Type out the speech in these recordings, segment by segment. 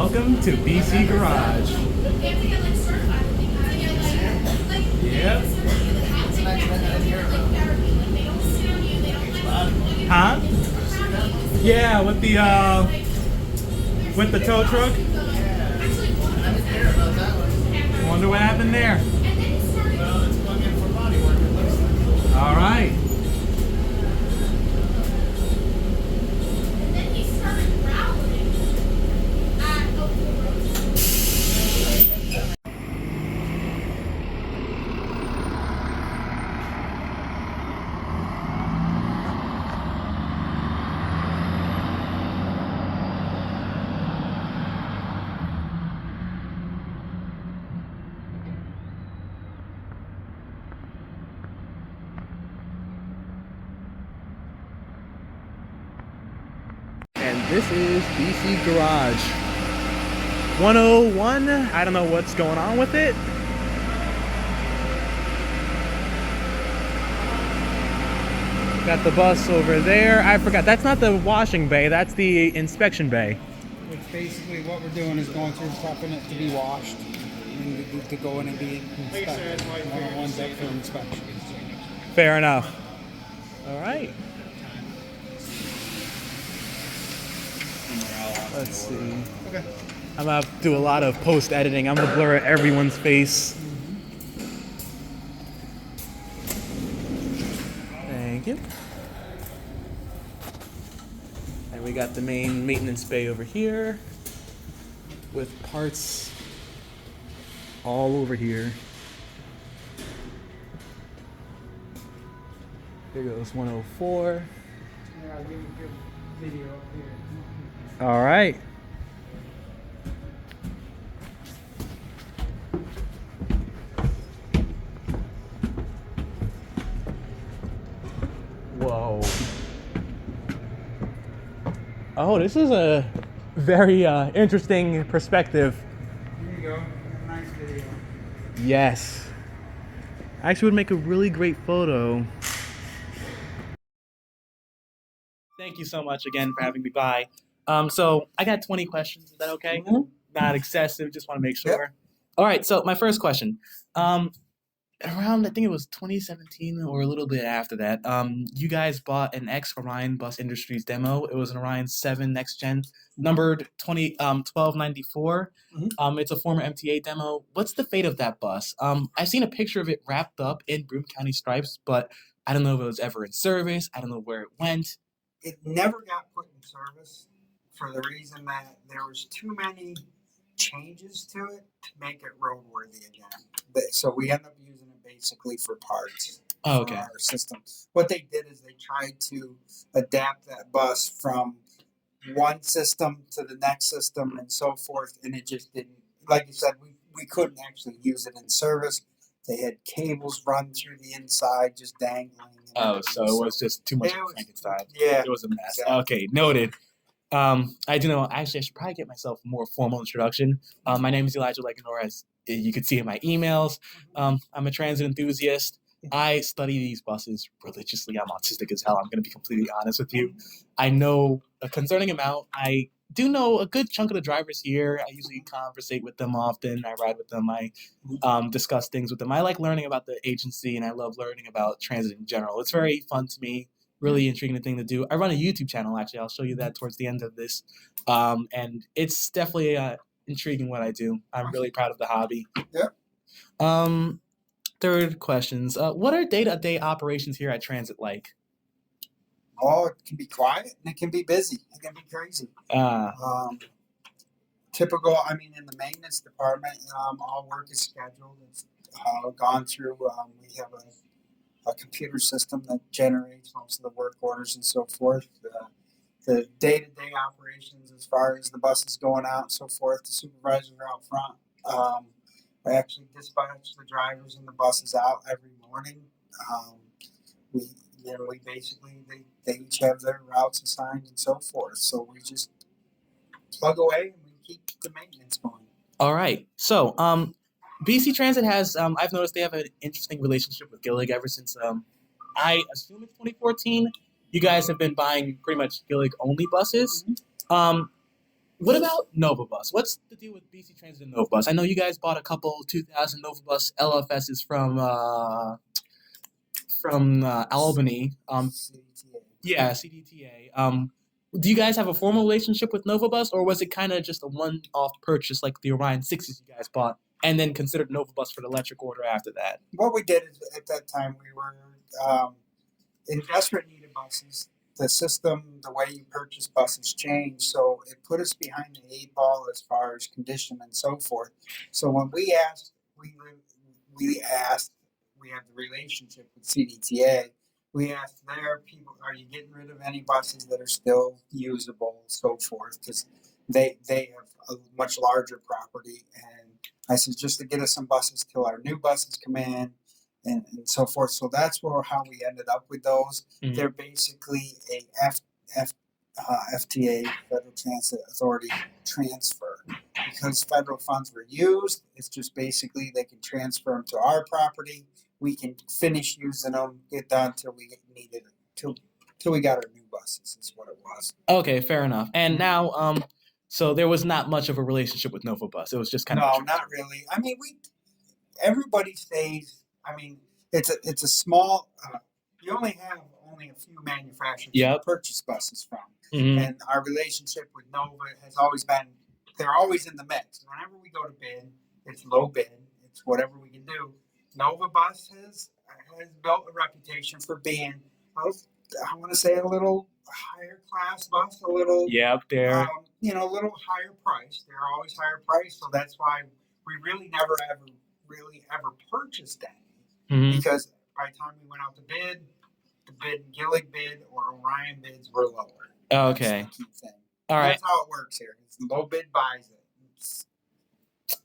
Welcome to BC Garage. Yep. Huh? Yeah, with the tow truck. Wonder what happened there. All right. And this is BC Garage 101. I don't know what's going on with it. Got the bus over there. I forgot, that's not the washing bay, that's the inspection bay. Which basically what we're doing is going through prepping it to be washed and to go in and be inspected. One's up for inspection. Fair enough. All right. Let's see. Okay. I'm gonna do a lot of post editing. I'm gonna blur everyone's face. Thank you. And we got the main maintenance bay over here with parts all over here. Here goes 104. Yeah, I'll give you a good video up here. All right. Whoa. Oh, this is a very interesting perspective. Here you go. Nice video. Yes. Actually would make a really great photo. Thank you so much again for having me by. So I got 20 questions. Is that okay? Mm-hmm. Not excessive. Just want to make sure. Yep. All right. So my first question. Around I think it was 2017 or a little bit after that. You guys bought an Orion Bus Industries demo. It was an Orion 7 Next Gen, numbered 1294. Mm-hmm. It's a former MTA demo. What's the fate of that bus? I've seen a picture of it wrapped up in Broome County stripes, but I don't know if it was ever in service. I don't know where it went. It never got put in service for the reason that there was too many changes to it to make it roadworthy again. So we end up using it basically for parts Oh, for okay. our system. What they did is they tried to adapt that bus from one system to the next system and so forth, and it just didn't. Like you said, we couldn't actually use it in service. They had cables run through the inside, just dangling. Oh, so it was just too much Frankenstein. Yeah. It was a mess. Exactly. Okay, noted. I do know. Actually, I should probably get myself a more formal introduction. My name is Elijah Leganor, as you could see in my emails. I'm a transit enthusiast. I study these buses religiously. I'm autistic as hell. I'm going to be completely honest with you. I know a concerning amount. I do know a good chunk of the drivers here. I usually conversate with them often. I ride with them. I discuss things with them. I like learning about the agency, and I love learning about transit in general. It's very fun to me. Really intriguing thing to do. I run a YouTube channel, actually. I'll show you that towards the end of this. And it's definitely intriguing what I do. I'm really proud of the hobby. Yeah. Third questions. What are day-to-day operations here at Transit like? Oh, it can be quiet and it can be busy. It can be crazy. Typical, in the maintenance department, all work is scheduled. It's gone through. We have a computer system that generates most of the work orders and so forth. The day-to-day operations, as far as the buses going out and so forth, the supervisors are out front. I actually dispatch the drivers and the buses out every morning. We basically, they each have their routes assigned and so forth. So we just plug away and we keep the maintenance going. All right. So, BC Transit has, I've noticed they have an interesting relationship with Gillig ever since, I assume it's 2014. You guys have been buying pretty much Gillig only buses. What about Novabus? What's the deal with BC Transit and Novabus? I know you guys bought a couple 2000 Novabus LFSs from Albany. CTA. Yeah, CDTA. Do you guys have a formal relationship with Novabus, or was it kind of just a one-off purchase like the Orion 6s you guys bought, and then considered Novabus for the electric order after that? What we did is, at that time, we were in desperate need of buses. The system, the way you purchase buses changed, so it put us behind the 8 ball as far as condition and so forth. So when we asked, we have the relationship with CDTA. We asked their people, are you getting rid of any buses that are still usable, so forth, because they have a much larger property. And I said, just to get us some buses till our new buses come in, and so forth. So that's how we ended up with those. Mhm. They're basically a FTA, Federal Transit Authority transfer. Because federal funds were used, it's just basically they can transfer them to our property. We can finish using them, get done till we needed it, till we got our new buses. Is what it was. Okay, fair enough. And now, so there was not much of a relationship with Novabus. It was just kind of No, not really. I mean, everybody stays. I mean, it's a small. You only have a few manufacturers to purchase buses from, and our relationship with Nova has always been. They're always in the mix. Whenever we go to bid, it's low bid. It's whatever we can do. Nova Bus has built a reputation for being, I want to say, a little higher class bus, a little up there. a little higher price. They're always higher price, so that's why we really never ever purchased any, because by the time we went out to bid, the Gillig bid or Orion bids were lower. Okay. That's the key thing. All right. That's how it works here. It's low bid buys it.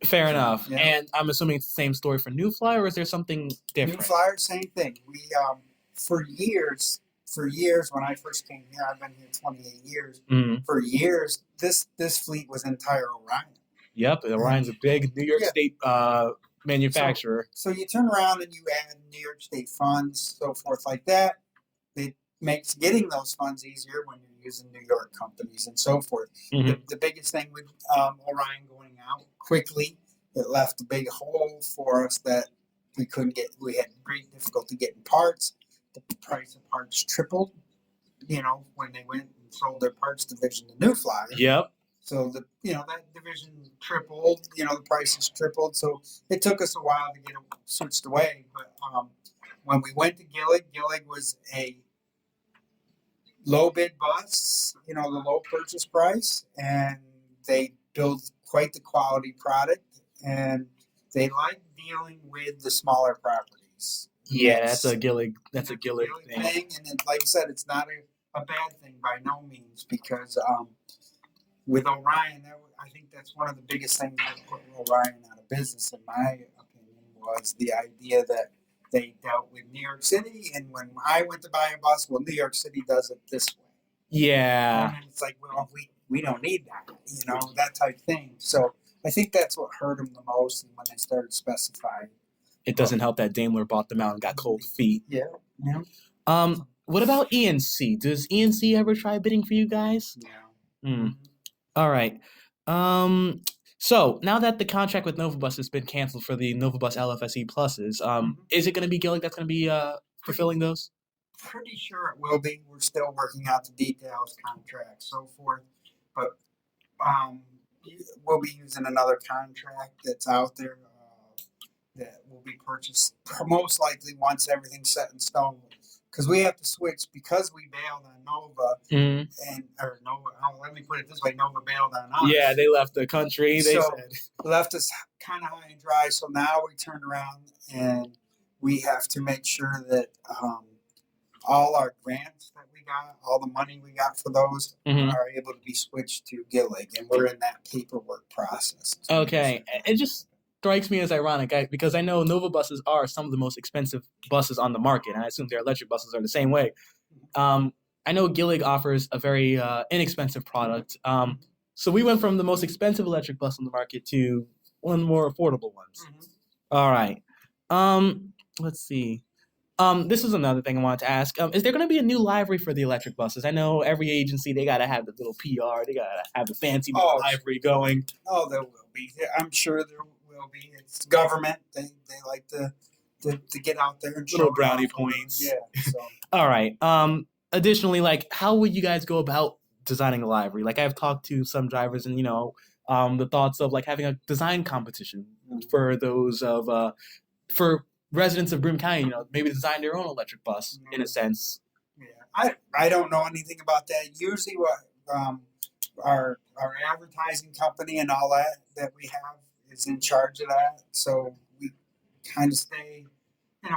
Fair enough. Yeah. And I'm assuming it's the same story for New Flyer, or is there something different? New Flyer, same thing. We for years when I first came here, I've been here 28 years. For years, this fleet was entire Orion. Yep, Orion's a big New York State manufacturer. So you turn around and you add New York State funds, so forth like that. It makes getting those funds easier when you're using New York companies and so forth. The biggest thing with Orion going out quickly, it left a big hole for us that we couldn't get. We had great difficulty getting parts. The price of parts tripled, when they went and sold their parts division to New Flyer. Yep. So that division tripled. The prices tripled. So it took us a while to get it switched away. But when we went to Gillig was a low bid bus. The low purchase price, and they built quite the quality product, and they like dealing with the smaller properties. Yeah, that's a Gillig thing. And like I said, it's not a bad thing by no means, because with Orion, I think that's one of the biggest things that put Orion out of business, in my opinion, was the idea that they dealt with New York City. And when I went to buy a bus, well, New York City does it this way. Yeah. And it's like, well, we don't need that, that type thing. So I think that's what hurt them the most, and when they started specifying. It doesn't help that Daimler bought them out and got cold feet. Yeah. What about ENC? Does ENC ever try bidding for you guys? Yeah. All right. So now that the contract with Novabus has been canceled for the Novabus LFSE pluses, is it going to be Gillig that's going to be fulfilling those? Pretty sure it will be. We're still working out the details, contracts, so forth. But we'll be using another contract that's out there that will be purchased most likely once everything's set in stone. Because we have to switch, because we bailed on Nova, let me put it this way, Nova bailed on us. Yeah, they left the country, they said. Left us kind of high and dry, so now we turn around and we have to make sure that all our grants that we got, all the money we got for those, are able to be switched to Gillig, and we're in that paperwork process. Okay, it just strikes me as ironic, because I know Nova buses are some of the most expensive buses on the market, and I assume their electric buses are the same way. I know Gillig offers a very inexpensive product. So we went from the most expensive electric bus on the market to one of the more affordable ones. All right. Let's see. This is another thing I wanted to ask. Is there going to be a new livery for the electric buses? I know every agency, they got to have the little PR, they got to have the fancy new livery going. Oh, there will be. I'm sure there will be. It's government. They like to get out there and Little show brownie it off. points. Yeah. So All right. Additionally, like, how would you guys go about designing a livery? Like, I've talked to some drivers, and the thoughts of like having a design competition for those of for residents of Broome County. Maybe design their own electric bus in a sense. yeah, I don't know anything about that. Usually, what our advertising company and all that we have is in charge of that. So we kind of stay.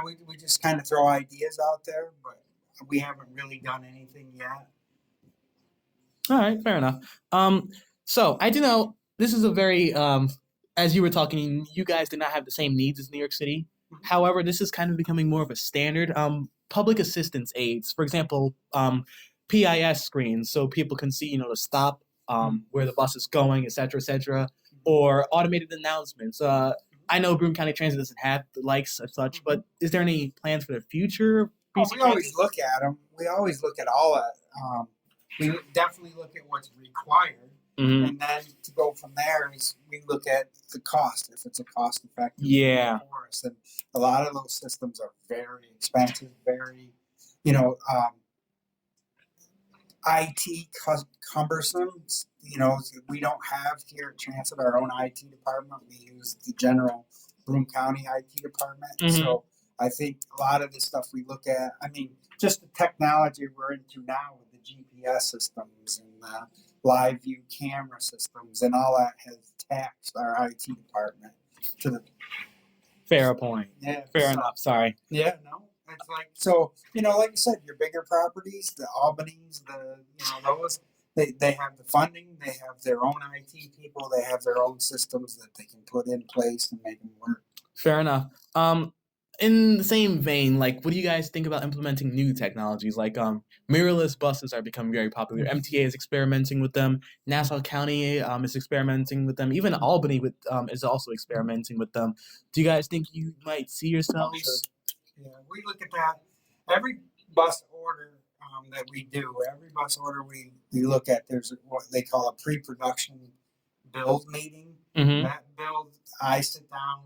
We just kind of throw ideas out there, but we haven't really done anything yet. All right, fair enough. So I do know this is a very as you were talking, you guys did not have the same needs as New York City. However, this is kind of becoming more of a standard. Public assistance aids, for example, PIS screens, so people can see, the stop, where the bus is going, et cetera, or automated announcements. I know Broome County Transit doesn't have the likes of such, but is there any plans for the future? Oh, we always look at them. We always look at all that. We definitely look at what's required, and then to go from there is we look at the cost, if it's a cost effective for us. And a lot of those systems are very expensive, very, IT cumbersome. We don't have here at Transit our own IT department. We use the general Broome County IT department. So I think a lot of the stuff we look at, just the technology we're into now with the GPS systems and the live view camera systems and all that has taxed our IT department to the. Fair point. Yeah. Fair enough. Sorry. Yeah, no. It's like, so, like you said, your bigger properties, the Albanys, those, they have the funding, they have their own IT people, they have their own systems that they can put in place and make them work. Fair enough. In the same vein, like, what do you guys think about implementing new technologies? Like, mirrorless buses are becoming very popular. MTA is experimenting with them. Nassau County is experimenting with them. Even Albany is also experimenting with them. Do you guys think you might see yourselves? Sure. Yeah, we look at that. Every bus order that we do, every bus order we look at, there's what they call a pre-production build meeting. That build, I sit down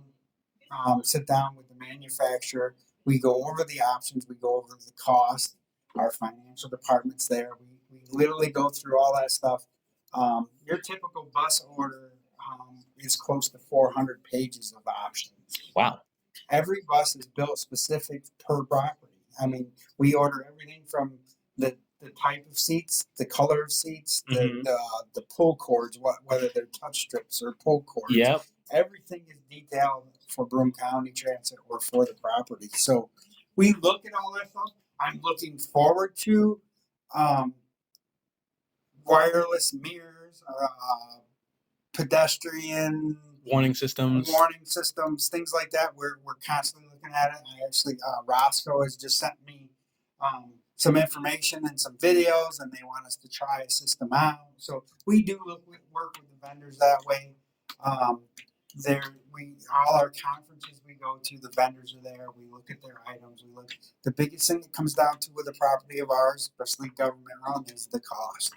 with the manufacturer. We go over the options. We go over the cost. Our financial department's there. We literally go through all that stuff. Your typical bus order is close to 400 pages of options. Wow. Every bus is built specific per property. We order everything from the type of seats, the color of seats, the pull cords, whether they're touch strips or pull cords. Yep. Everything is detailed for Broome County Transit or for the property. So we look at all that stuff. I'm looking forward to wireless mirrors, pedestrian warning systems, things like that. We're constantly looking at it. I actually, Roscoe has just sent me some information and some videos, and they want us to try a system out. So we do work with the vendors that way. All our conferences we go to, the vendors are there. We look at their items. The biggest thing that comes down to with a property of ours, especially government run, is the cost.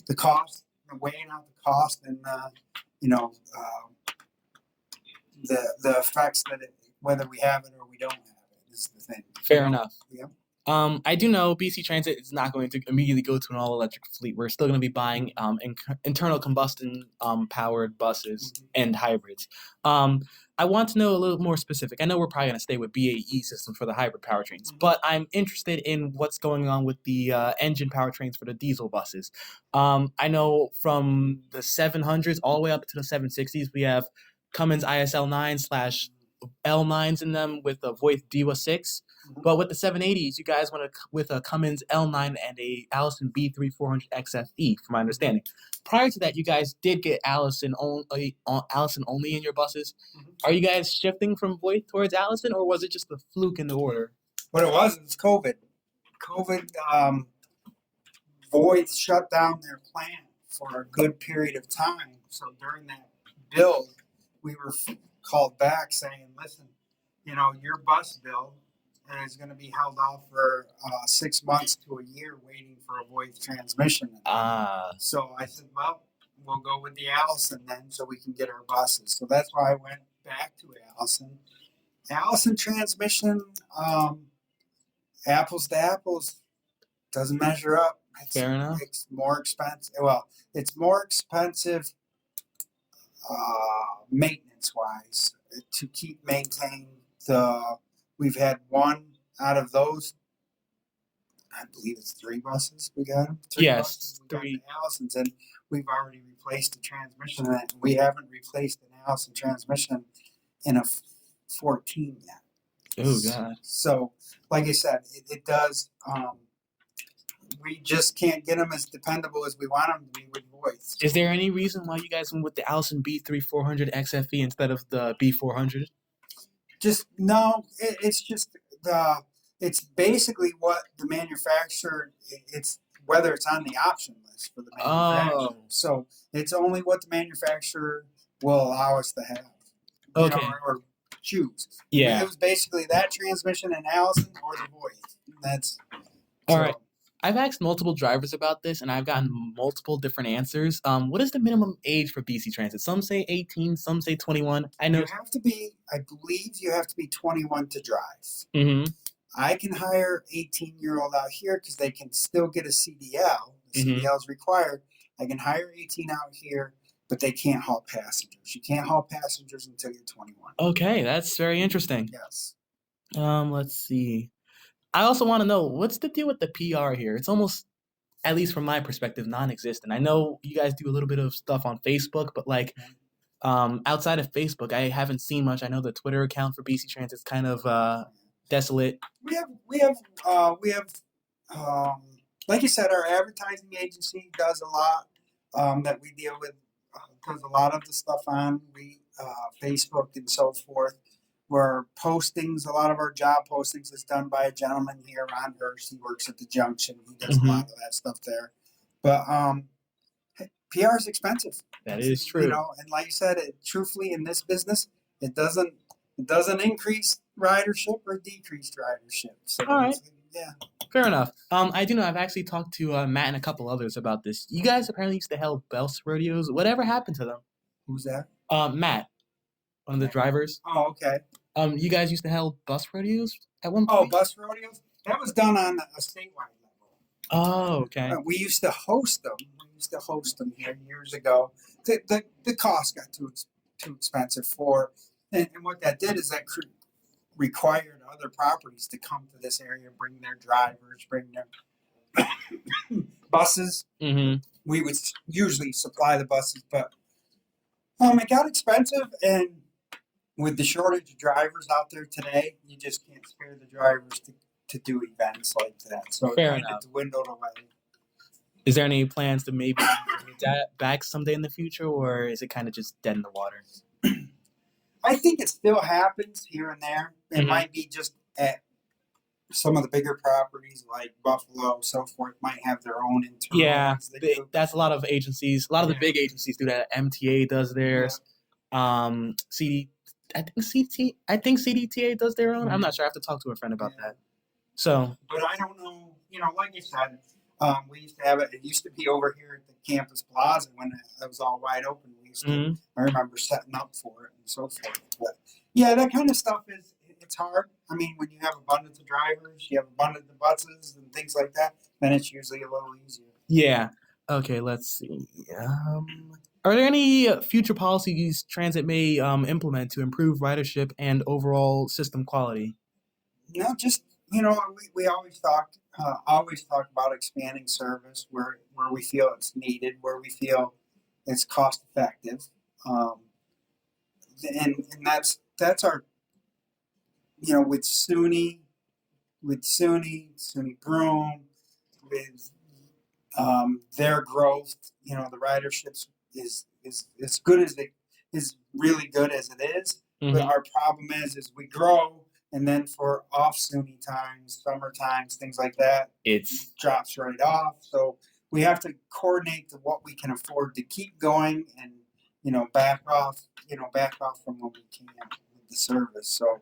The cost, weighing out the cost, and the effects that whether we have it or we don't have it is the thing. Fair enough. Yeah. I do know BC Transit is not going to immediately go to an all-electric fleet. We're still going to be buying internal combustion powered buses and hybrids. I want to know a little more specific. I know we're probably going to stay with BAE systems for the hybrid powertrains, but I'm interested in what's going on with the engine powertrains for the diesel buses. I know from the 700s all the way up to the 760s, we have Cummins ISL 9/L9s in them with a Voith DEWA 6. But with the 780s, you guys went with a Cummins L9 and a Allison B3 400 XFE, from my understanding. Prior to that, you guys did get Allison only in your buses. Are you guys shifting from Voith towards Allison, or was it just a fluke in the order? What it was COVID. Voith shut down their plant for a good period of time. So during that build, we were called back saying, listen, your bus build, and is going to be held off for 6 months to a year waiting for a void transmission. So I said, well, we'll go with the Allison then so we can get our buses. So that's why I went back to Allison. Allison transmission, apples to apples, doesn't measure up. Fair enough. It's more expensive. Well, it's more expensive maintenance wise to keep maintaining the. We've had one out of those. I believe it's 3 buses we got. 3 Yes, buses. We 3. got the Allisons, and we've already replaced the transmission. And we haven't replaced an Allison transmission in a 14 yet. Oh God. So, like I said, it does. We just can't get them as dependable as we want them to be with voice. Is there any reason why you guys went with the Allison B3 400 XFE instead of the B400? Just no. It's just the. It's basically what the manufacturer. It's whether it's on the option list for the manufacturer. Oh. So it's only what the manufacturer will allow us to have. Okay. Or choose. Yeah. It was basically that transmission and Allison or the voice. That's all right. I've asked multiple drivers about this, and I've gotten multiple different answers. What is the minimum age for BC Transit? Some say 18, some say 21. I know you have to be. I believe you have to be 21 to drive. Mm-hmm. I can hire 18-year-old out here because they can still get a CDL. The CDL is required. I can hire 18 out here, but they can't haul passengers. You can't haul passengers until you're 21. Okay, that's very interesting. Yes. Let's see. I also want to know, what's the deal with the PR here? It's almost, at least from my perspective, non-existent. I know you guys do a little bit of stuff on Facebook, but like outside of Facebook, I haven't seen much. I know the Twitter account for BC Transit's kind of desolate. We have like you said, our advertising agency does a lot that we deal with. Does a lot of the stuff on Facebook and so forth. Where postings, a lot of our job postings is done by a gentleman here, Ron Hurst. He works at the junction. He does a lot of that stuff there. But PR is expensive. That is true. And like you said, truthfully, in this business, it doesn't increase ridership or decrease ridership. So all right. Yeah. Fair enough. I do know I've actually talked to Matt and a couple others about this. You guys apparently used to held bus rodeos. Whatever happened to them? Who's that? Matt, one of the drivers. Oh, okay. You guys used to held bus rodeos at one point? point? Oh, bus rodeos? That was done on a statewide level. Oh, okay. We used to host them. Here years ago. The cost got too expensive for, and what that did is that required other properties to come to this area, bring their drivers, bring their buses. Mm-hmm. We would usually supply the buses, but it got expensive, and with the shortage of drivers out there today, you just can't spare the drivers to do events like that. So fair it enough. Dwindled away. Is there any plans to maybe bring that back someday in the future, or is it kind of just dead in the water? I think it still happens here and there. It might be just at some of the bigger properties like Buffalo, so forth, might have their own internal. Yeah, that's a lot of agencies. A lot of the big agencies do that. MTA does theirs. Yeah. I think CDTA does their own. I'm not sure. I have to talk to a friend about that. So, but I don't know. Like you said, we used to have it. It used to be over here at the campus plaza when it was all wide open. We used to. I remember setting up for it and so forth. But yeah, that kind of stuff it's hard. I mean, when you have abundance of drivers, you have abundance of buses and things like that, then it's usually a little easier. Yeah. Okay. Let's see. Are there any future policies transit may implement to improve ridership and overall system quality? No, just we always talk about expanding service where we feel it's needed, where we feel it's cost effective, and that's our with SUNY Broom, with their growth, the ridership is as good as it is, really good as it is. But our problem is we grow, and then for off SUNY times, summer times, things like that, it drops right off. So we have to coordinate to what we can afford to keep going, and back off from what we can with the service. So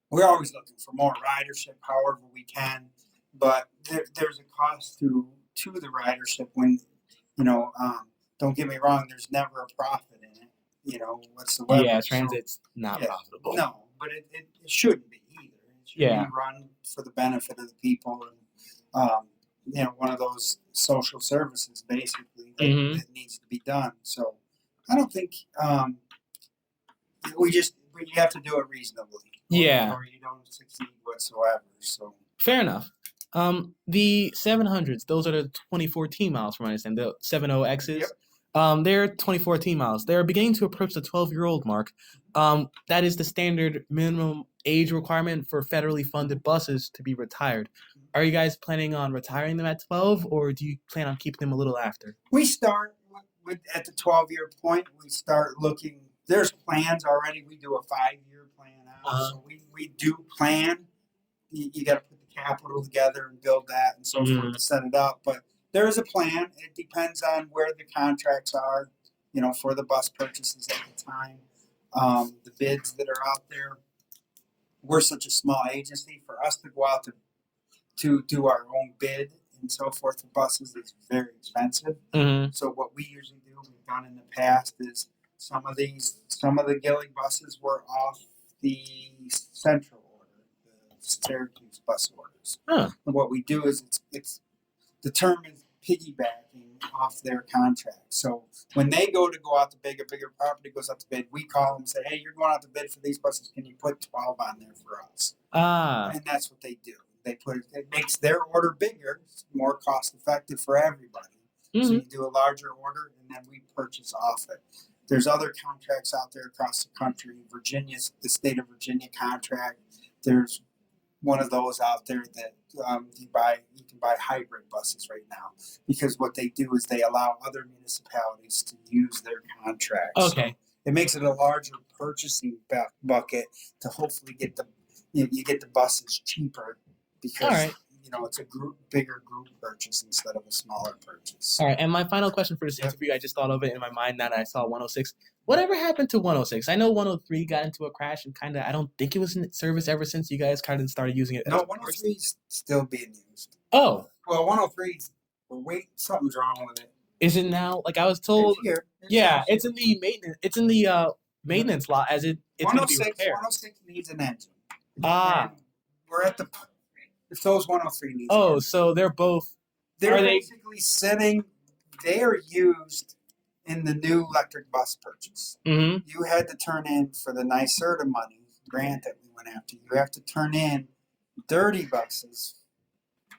we're always looking for more ridership, however we can, but there's a cost to the ridership when, you know, don't get me wrong, there's never a profit in it, you know, whatsoever. Yeah, So, transit's not yeah, profitable. no, but it shouldn't be either. It should Yeah. be run for the benefit of the people, and you know, one of those social services basically that needs to be done. So I don't think you have to do it reasonably. Yeah. Or you don't succeed whatsoever. So Fair enough. The 700s, those are the 2014 miles from what I understand, the 70Xs. Yep. They're 2014 miles. They're beginning to approach the 12-year-old mark. That is the standard minimum age requirement for federally funded buses to be retired. Are you guys planning on retiring them at 12, or do you plan on keeping them a little after? we start at the 12-year point. We start looking. There's plans already. We do a 5-year plan out. So we do plan. You got to put the capital together and build that and so forth to set it up. But there is a plan. It depends on where the contracts are, you know, for the bus purchases at the time. The bids that are out there. We're such a small agency. For us to go out to do our own bid and so forth for buses is very expensive. So what we usually do, we've done in the past, is some of the Gillig buses were off the central order, the Syracuse bus orders. And what we do is it's the term is piggybacking off their contract. So when they go out to bid, a bigger property goes out to bid, we call them and say, hey, you're going out to bid for these buses. Can you put 12 on there for us? And that's what they do. It makes their order bigger, more cost effective for everybody. So you do a larger order and then we purchase off it. There's other contracts out there across the country. The state of Virginia contract. There's one of those out there that you can buy hybrid buses right now, because what they do is they allow other municipalities to use their contracts. Okay. So it makes it a larger purchasing bucket to hopefully get you get the buses cheaper, because you know it's a bigger group purchase instead of a smaller purchase. All right, and my final question for this interview, I just thought of it in my mind now that I saw 106. Whatever happened to 106? I know 103 got into a crash and kind of, I don't think it was in service ever since you guys kind of started using it. No, 103 is still being used. Oh. Well, 103, something's wrong with it. Is it now? Like I was told. It's here. It's in the maintenance. It's in the maintenance lot as it's going to be repaired. 106 needs an engine. And we're at the. If those 103 needs. Oh, so they're both. They're basically sitting. They are used in the new electric bus purchase. You had to turn in for the NYSERDA money grant that we went after. You have to turn in dirty buses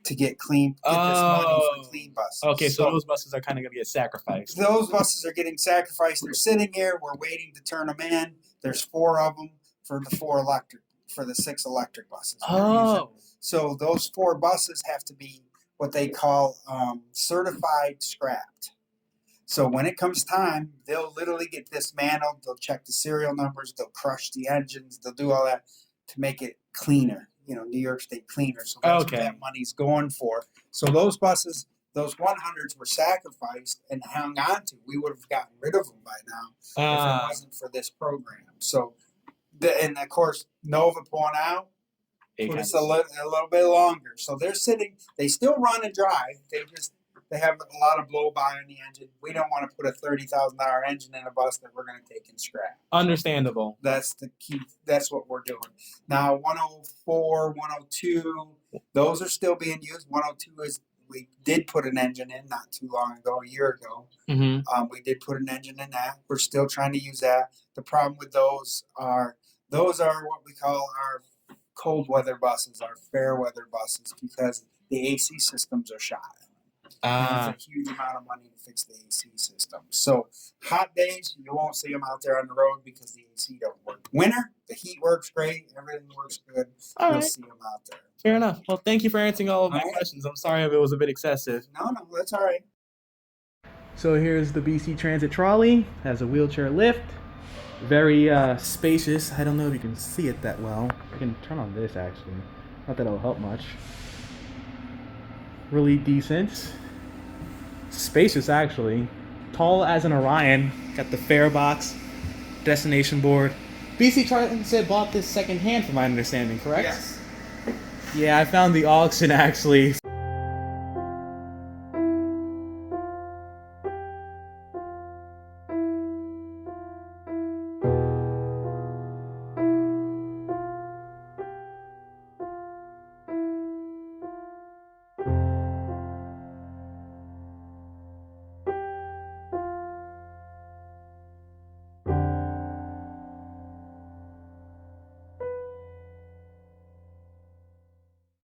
to get this money for clean buses. Okay, so those buses are kind of going to get sacrificed. Those buses are getting sacrificed. They're sitting here. We're waiting to turn them in. There's 4 of them for the 6 electric buses. So those 4 buses have to be what they call certified scrapped. So when it comes time, they'll literally get dismantled. They'll check the serial numbers. They'll crush the engines. They'll do all that to make it cleaner. You know, New York State cleaner. So that's what that money's going for. So those buses, those 100s were sacrificed and hung on to. We would have gotten rid of them by now if it wasn't for this program. So, and of course, Nova pulling out put us a little bit longer. So they're sitting. They still run and drive. They have a lot of blow by on the engine. We don't want to put a $30,000 engine in a bus that we're going to take and scrap. Understandable. That's the key. That's what we're doing. Now, 104, 102, those are still being used. 102 is, we did put an engine in not too long ago, a year ago. We did put an engine in that. We're still trying to use that. The problem with those are what we call our cold weather buses, our fair weather buses, because the AC systems are shot. And it's a huge amount of money to fix the AC system. So hot days, you won't see them out there on the road because the AC don't work. Winter, the heat works great. Everything works good. You'll see them out there. Fair enough. Well, thank you for answering all of my questions. I'm sorry if it was a bit excessive. No, that's all right. So here's the BC Transit trolley. Has a wheelchair lift. Very spacious. I don't know if you can see it that well. I can turn on this actually. Not that it'll help much. Really decent. Spacious actually. Tall as an Orion. Got the fare box, destination board, BC Transit bought this secondhand, from my understanding, correct? Yes. Yeah, I found the auction actually.